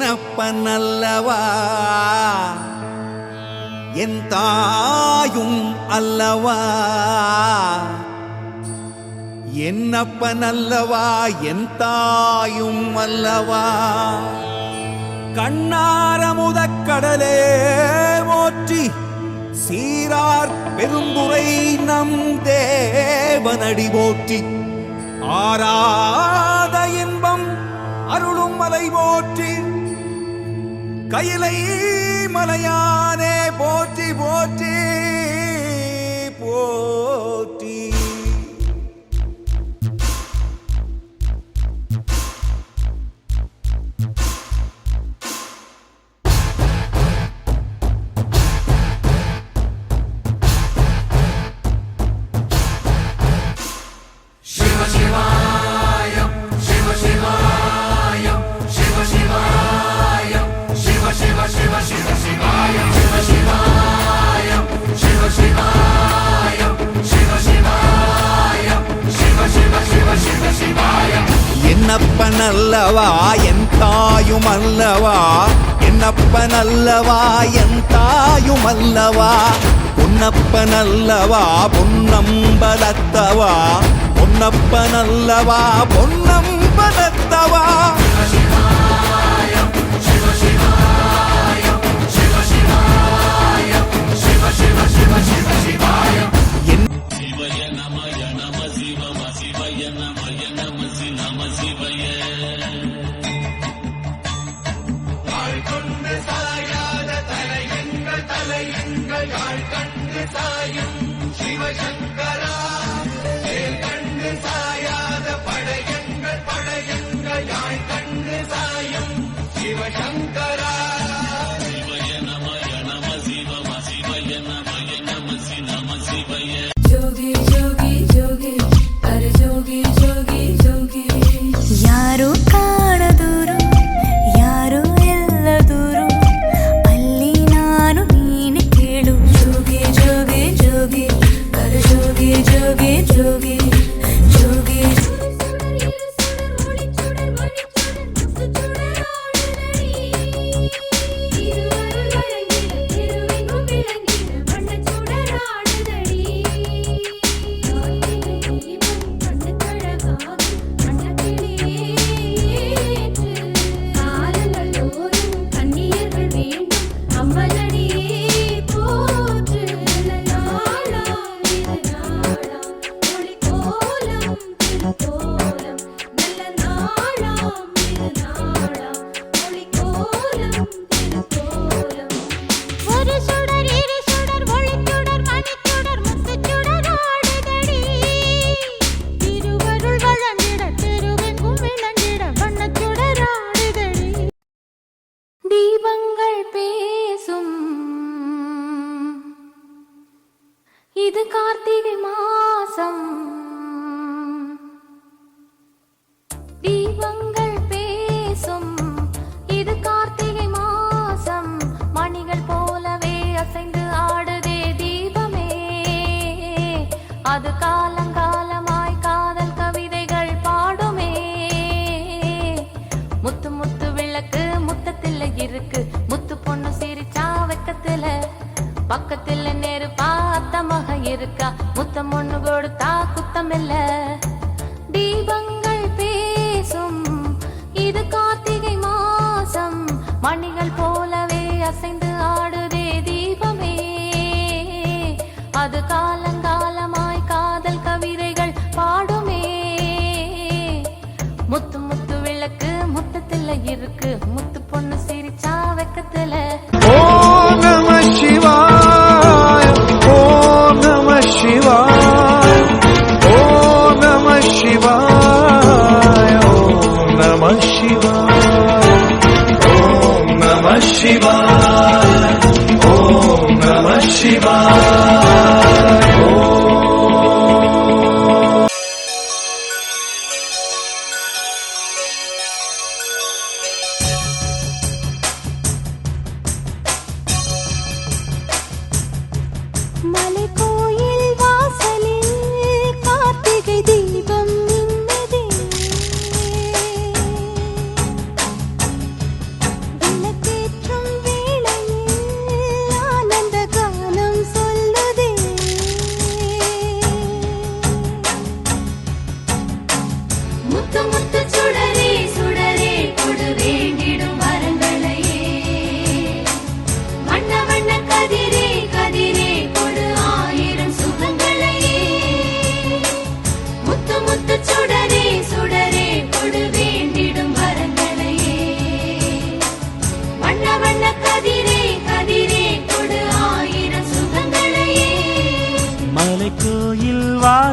என்னப்பனல்லவா என் தாயும் அல்லவா என்னப்பனல்லவா என் தாயும் அல்லவா கண்ணாரமுதக்கடலே போற்றி சீரார் பெருந்துரை நம் தேவனடி போற்றி ஆராத இன்பம் அருளும் மலை போற்றி கையிலை மலையானே போற்றி போற்றி போற்றி என்னப்பனல்லவா என் தாயும் அல்லவா என்னப்பனல்லவா என் தாயும் அல்லவா பொன்னப்பனல்லவா பொன்னம்பலத்தவா பொன்னப்பனல்லவா பொன்னம்பலத்தவா சிவசங்கரா கண்டு சாயாத படையங்கள் படையங்கள் யாழ் கண்டு சாயும் சிவசங்கரா சிவய நமய நம சிவம சிவய நமய நம சிவம சிவய ஜோகி ஜோகி ஜோகி அரை ஜோகி ஜோகி ஜோகி யாரோ ಕಾಣ ದೂರು ಯಾರೋ ಎಲ್ಲ ದೂರು ಅಲ್ಲಿ ನಾನು ನೀನೆ ಕೇಳು ಜೋಗಿ ಜೋಗಿ ಜೋಗಿ ಅರೆ ಜೋಗಿ ಜೋಗಿ ಜೋಗಿ ಜೋಗಿ இது கார்த்திகை மாசம் தீபங்கள் பேசும் இது கார்த்திகை மாசம் மணிகள் போலவே அசைந்து ஆடுதே தீபமே அது காலங்காலமாய் காதல் கவிதைகள் பாடுமே முத்து முத்து விளக்கு முத்தத்தில் இருக்கு முத்து பொண்ணு சிரிச்சா வெக்கத்துல பக்கத்துல நெருப்பா அத்தமாக இருக்கா முத்தம் ஒண்ணு கொடுத்தா குத்தமில்ல தீபங்கள் பேசும் இது கார்த்திகை மாசம் மணிகள் போலவே அசைந்து ஆடுதே தீபமே அது காலங்காலமாய் காதல் கவிதைகள் பாடுமே முத்து முத்து விளக்கு முத்தத்துல இருக்கு முத்து பொண்ணு சிரிச்சா வெக்கத்துல ஓம் நம சிவாய ஓம் நம சிவாய ஓம் நம சிவாய ஓம் நம சிவாய ஓம் நம சிவாய ஓம் நம சிவாய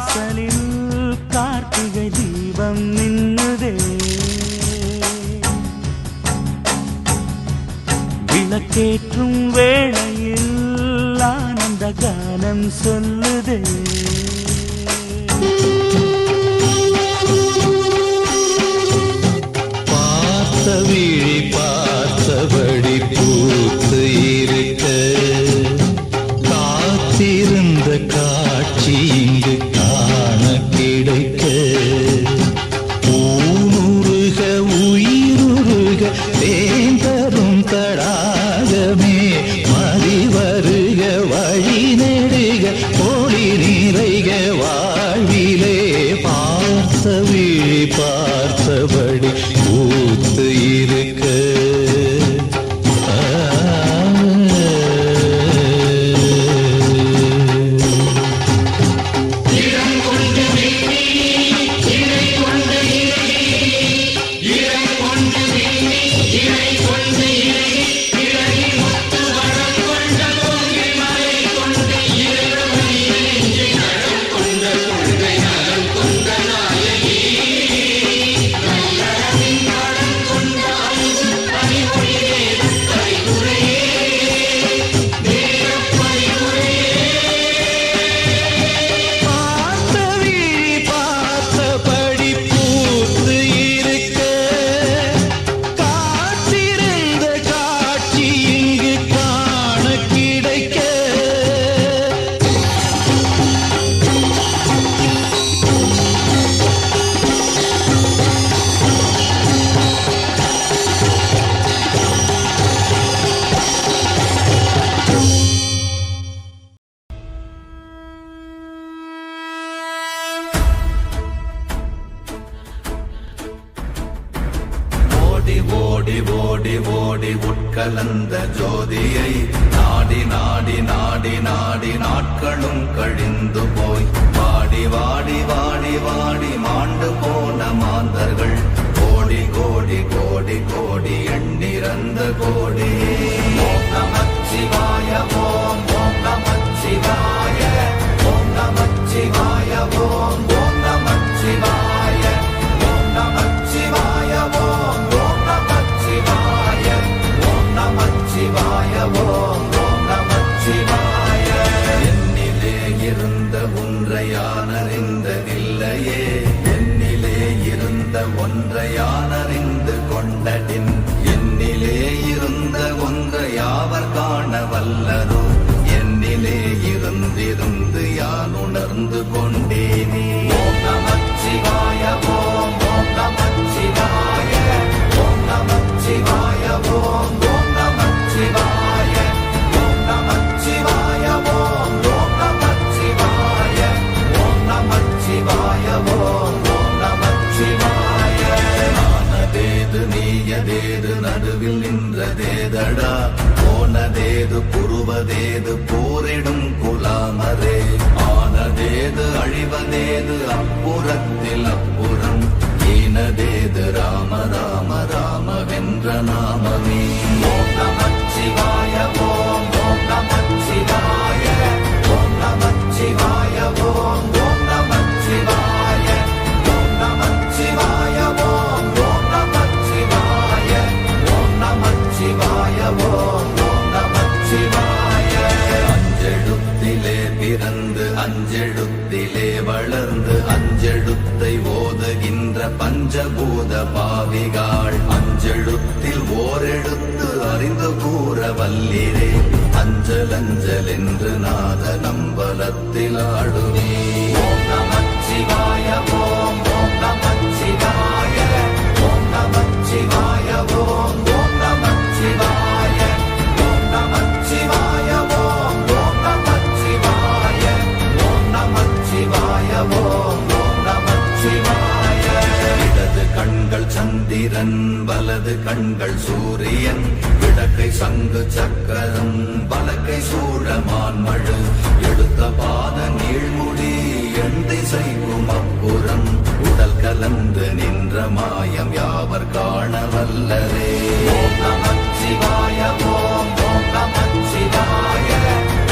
வாசலில் கார்த்திகை தீபம் நின்னுதே, விளக்கேற்றும் வேளையில் ஆனந்த கானம் சொல்லுதே. பார்த்த விழி பார்த்தபடி பூத்து இருக்க, காத்திருந்த காட்சி இங்கு காண கிடைக்க, ஊனுருக உயிருருக தேந்தரும் தடாகமே மதி வருக வழி நெடுக ஒளி நிறைக வாழ்விலே. பார்த்த விழி பார்த்தபடி பூத்து இருக்க, ஓடி ஓடி ஓடி உட்கலந்த ஜோதியை நாடி நாடி நாடி நாடி நாட்களும் கழிந்து போய், வாடி வாடி வாடி வாடி மாண்டு போன மாந்தர்கள் கோடி கோடி கோடி கோடி எண்ணிறந்த கோடி. ஓம் நமச்சிவாய ஓம் ஓம் நமச்சிவாய ஓம் நமச்சிவாய ஓம் ஓம் நமச்சிவாய ஓம் நமச்சிவாய ஓம் ஓம் நமச்சிவாய ஓம் நமச்சிவாய ஓம் ஓம் நமச்சிவாய. என்னிலே இருந்த ஒன்றை யான் அறிந்ததில்லையே, என்னிலே இருந்த ஒன்றை யான் அறிந்து கொண்டடின், என்னிலே இருந்த ஒன்றை யாவர் காண வல்லரோ, என்னிலே இருந்திருந்து யான் உணர்ந்து கொண்டேனே. ஓம் நமச்சிவாய ஓம் ஓம் நமச்சிவாய ஓம் நமச்சிவாய ஓம் ஓம் நமச்சிவாய ஓம் நமச்சிவாய ஓம் ஓம் நமச்சிவாய ஓம் நமச்சிவாய ஓம் ஓம் நமச்சிவாய. ஆனதேது நீயதேது நடுவில் நின்றதேதடா, போனதேது புருவதேது போரிடும் குலாமரே, ஆனதேது அழிவதேது அப்புறத்தில் அப்புறம், ஈனதேது ராம ராம ராம வென்ற நாமமே. ஓம் நமச்சிவாய ஓம் ஓம் நமச்சிவாய ஓம் நமச்சிவாய ஓம் ஓம் நமச்சிவாய ஓம் நமச்சிவாய ஓம் ஓம் நமச்சிவாய ஓம் நமச்சிவாய ஓம் ஓம் நமச்சிவாய. அஞ்செழுத்திலே பிறந்து அஞ்செழுத்திலே வளர்ந்து அஞ்செழுத்தை ஓதுகின்ற பஞ்சபூத பாவிகாள், அஞ்செழுத்தில் ஓரெழுத்து அறிந்து கூற வல்லிரே, அஞ்சல் அஞ்சல் என்று நாத நம்பலத்தில் ஆடுவே. ஓம் நமச்சிவாய ஓம் ஓம் நமச்சிவாய ஓம் நமச்சிவாய ஓம் ஓம் நமச்சிவாய ஓம் நமச்சிவாய ஓம் ஓம் நமச்சிவாய ஓம் நமச்சிவாய ஓம் ஓம் நமச்சிவாய. இடது கண்கள் சந்திரன் வலது கண்கள் சூரியன், இடக்கை சங்கு சக்கரம் வலக்கை சூழமான் மழு, எடுத்த பாத நீழ்முடி எண் திசைக்கும் அப்புறம், உடல் கலந்து நின்ற மாயம் யாவர் காண வல்லரே. ஓம் நமச்சிவாய ஓம் ஓம் நமச்சிவாய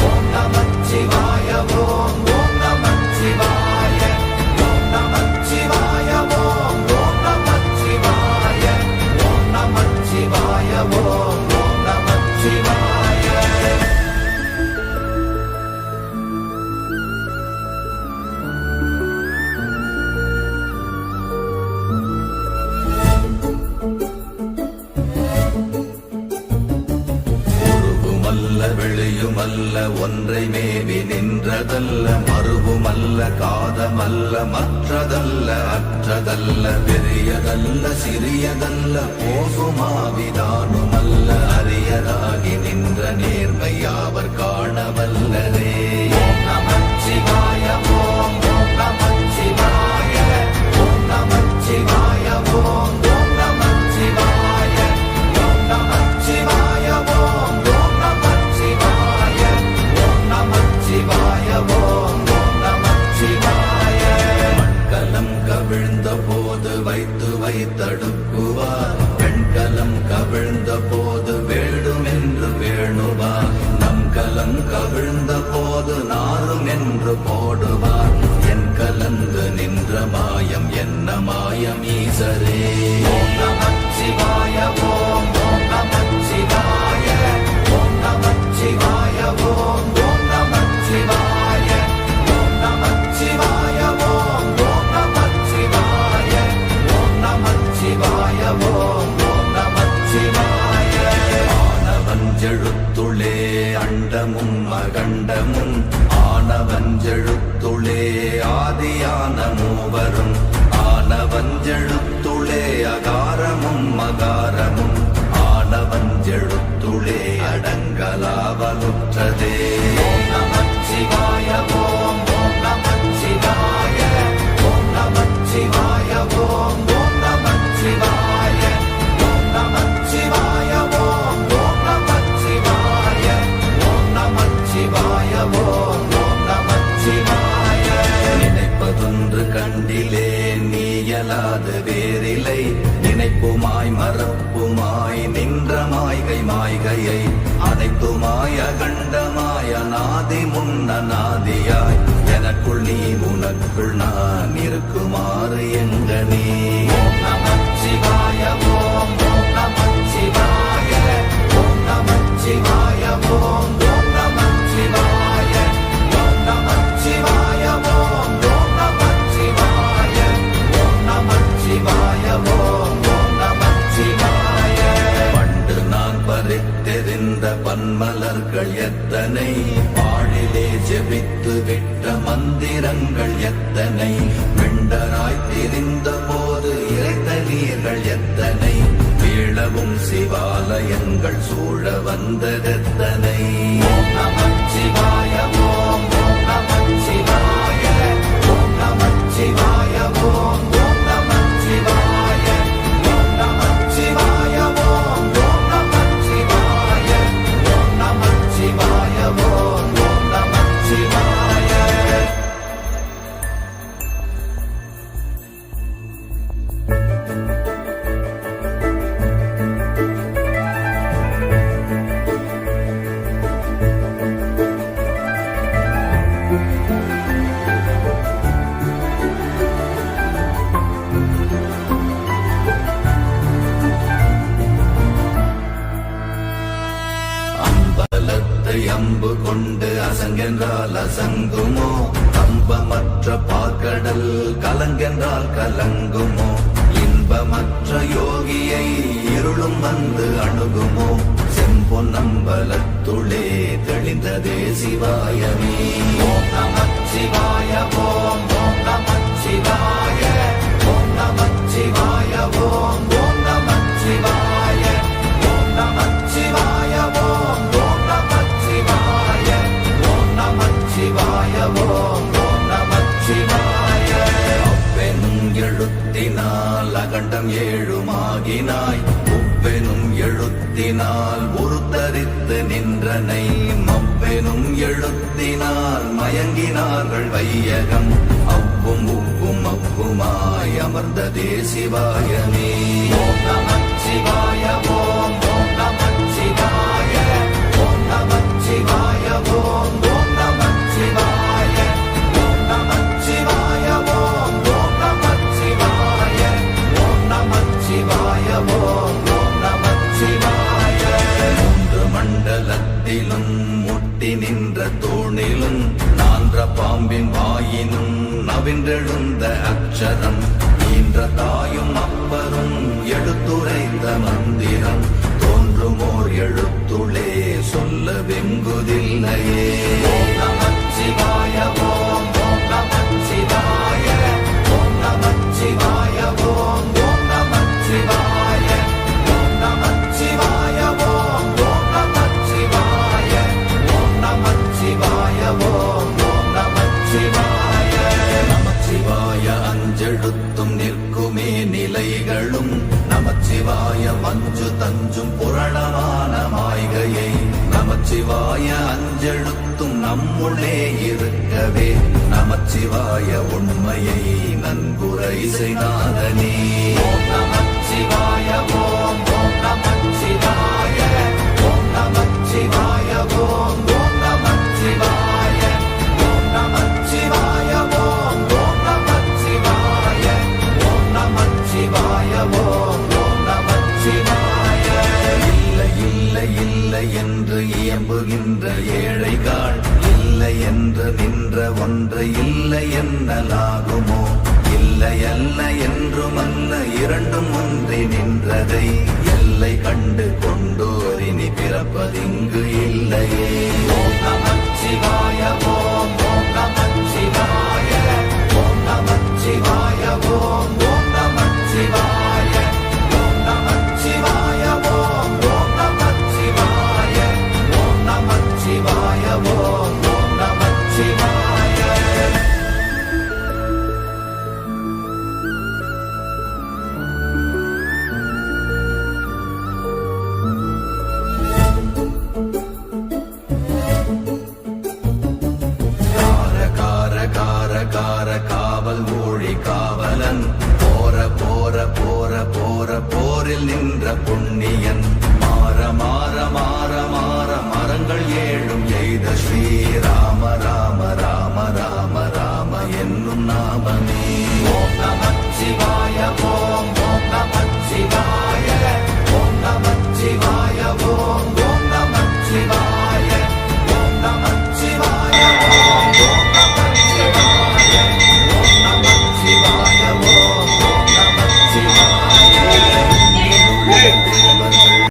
ஓம் நமச்சிவாய ஓம் ஓம் நமச்சிவாய ஒன்றை மேவி நின்றதல்ல மறுவுமல்ல காதமல்ல மற்றதல்ல அற்றதல்ல பெரியதல்ல சிறியதல்ல போகுமாவிதானுமல்ல அரியராகி நின்ற நேர்மை யாவர் காணவல்லரே. ஓம் நமச்சிவாய ஓம் ஓம் நமச்சிவாய ஓம் நமச்சிவாய ஓம் ஓம் நமச்சிவாய ஓம் நமச்சிவாய ஓம் ஓம் நமச்சிவாய ஓம் நமச்சிவாய ஓம் ஓம் நமச்சிவாய. மண்கலம் கவிழ்ந்த போது வைத்து வைத்தடுக்குவார் பெண்கலம் கவிழ்ந்த போது வேண்டுமென்று வேணுவார் நம் கலம் கவிழ்ந்த போது நாரும் என்று போடுவார் என் கலந்து நின்ற மாயம் என்ன மாயம் ஈசரே. ஓம் நமச்சிவாய ஓம் ஓம் நமச்சிவாய ஓம் நமச்சிவாய ஓம் ஓம் நமச்சிவாய ஓம் நமச்சிவாய ஓம் ஓம் நமச்சிவாய ஓம் நமச்சிவாய ஓம் ஓம் நமச்சிவாய. ஆனவஞ்செழுத்துளே அண்டமும் அகண்டமும் ஆனவஞ்செழுத்துளே ஆதியான மூவரும் ஆனவஞ்செழுத்துளே அகாரமும் மகாரமும் ஆனவஞ்செழுத்துளே அடங்கலாவலுற்றதே. ஓம் நமச்சிவாய ஓம் ஓம் நமச்சிவாய ஓம் நமச்சிவாய ஓம் ஓம் நமச்சிவாய ஓம் நமச்சிவாய ஓம் ஓம் நமச்சிவாய ஓம் நமச்சிவாய ஓம் ஓம் நமச்சிவாய. நினைப்பதொன்று கண்டிலே நீயலாது வேறில்லை நினைப்புமாய் மறப்புமாய் நின்ற மாய்கை மாய்கையை அனைத்துமாய் அகண்டமாய் அநாதி முன்னநாதியாய் எனக்குள் நீ உனக்குள் நான் இருக்குமாறு எங்கனே. ஓம் நமச்சிவாய ஓம் ஓம் நமச்சிவாய ஓம் நமச்சிவாய ஓம் ஓம் நமச்சிவாய ஓம் நமச்சிவாய ஓம் ஓம் நமச்சிவாய ஓம் நமச்சிவாய ஓம் ஓம் நமச்சிவாய. பண்டு நான் பறித்தெறிந்த பன்மலர்கள் எத்தனை பாழிலே ஜெபித்து விட்ட மந்திரங்கள் எத்தனை விண்டராய் திரிந்த போது இறைத்த நீர்கள் எத்தனை வீழவும் சிவாலயங்கள் சூழ வந்ததெத்தனை. ஓம் நமச்சிவாய ஓம் ஓம் நமச்சிவாய ஓம் நமச்சிவாய ஓம் ஓம் நமச்சிவாய ஓம் நமச்சிவாய ஓம் ஓம் நமச்சிவாய ஓம் நமச்சிவாய ஓம் ஓம் நமச்சிவாய. அம்பலத்தை அம்பு கொண்டு அசங்கென்றால் அசங்குமோ கம்பமற்ற பாக்கடல் கலங்கென்றால் கலங்குமோ இன்பமற்ற யோகியை இருளும் வந்து அணுகுமோ செம்பொன்னம்பலத்துளே தெளிந்ததே சிவாயமே. ஓம் நமச்சிவாய ஓம் ஓம் நமச்சிவாய ஓம் நமச்சிவாய ஓம் ஓம் நமச்சிவாய ஓம் நமச்சிவாய ஓம் ஓம் நமச்சிவாய ஓம் நமச்சிவாய ஓம் ஓம் நமச்சிவாய. அப்பெனும் எழுத்தினால் அகண்டம் ஏழுமாகினாய் உப்பெனும் எழுத்தினால் உருத்தரித்து நின்றனை மப்பெனும் எழுத்தினால் மயங்கினார்கள் வையகம் அவ்வும் உப்பும் அப்புமாய் அமர்ந்ததே சிவாயமே. ஓம் நமச்சிவாய ஓம் ஓம் நமச்சிவாய ஓம் நமச்சிவாய ஓம் ஓம் நமச்சிவாய ஓம் நமச்சிவாய ஓம் ஓம் நமச்சிவாய ஓம் நமச்சிவாய ஓம் ஓம் நமச்சிவாய. மூன்று மண்டலத்திலும் முட்டி நின்ற தூணிலும் நான்ற பாம்பின் வாயினும் நவின்றெழுந்த அக்ஷரம் ஈன்ற தாயும் அப்பரும் எடுத்துரைத்த மந்திரம் தோன்ற தோன்றும் ஓர் எழுத்துளே சொல்ல வெங்குதில்லையே. ஓம் நமச்சிவாய ஓம் ஓம் நமச்சிவாய ஓம் நமச்சிவாய ஓம் ஓம் நமச்சிவாய ஓம் நமச்சிவாய ஓம் ஓம் நமச்சிவாய ஓம் நமச்சிவாய ஓம் ஓம் நமச்சிவாய. நமச்சிவாய அஞ்செழுத்தும் நிற்குமே நிலைகளும் நமச்சிவாய மஞ்சு தஞ்சும் புரணமான மாய்கையை நமச்சிவாய அஞ்செழுத்தும் நம்முள்ளே இருக்கவே நமச்சிவாய உண்மையை நன்குரை செய்தாதனே. ஓம் நமச்சிவாய ஓம் ஓம் நமச்சிவாய ஓம் நமச்சிவாய ஓம் ஓம் நமச்சிவாய ஓம் நமச்சிவாய ஓம் ஓம் நமச்சிவாய ஓம் நமச்சிவாய ஓம் ஓம் நமச்சிவாய. இல்லை இல்லை இல்லை என்று இயம்புகின்ற ஏழைகள் இல்லை என்று நின்ற ஒன்று இல்லை என்னலாகுமோ. இல்லை அல்ல என்றும் அல்ல இரண்டும் ஒன்றி நின்றதை எல்லை கண்டு கொண்டோர் இனி பிறப்பதிங்கு இல்லையே. ஓம் நமச்சிவாய ஓம்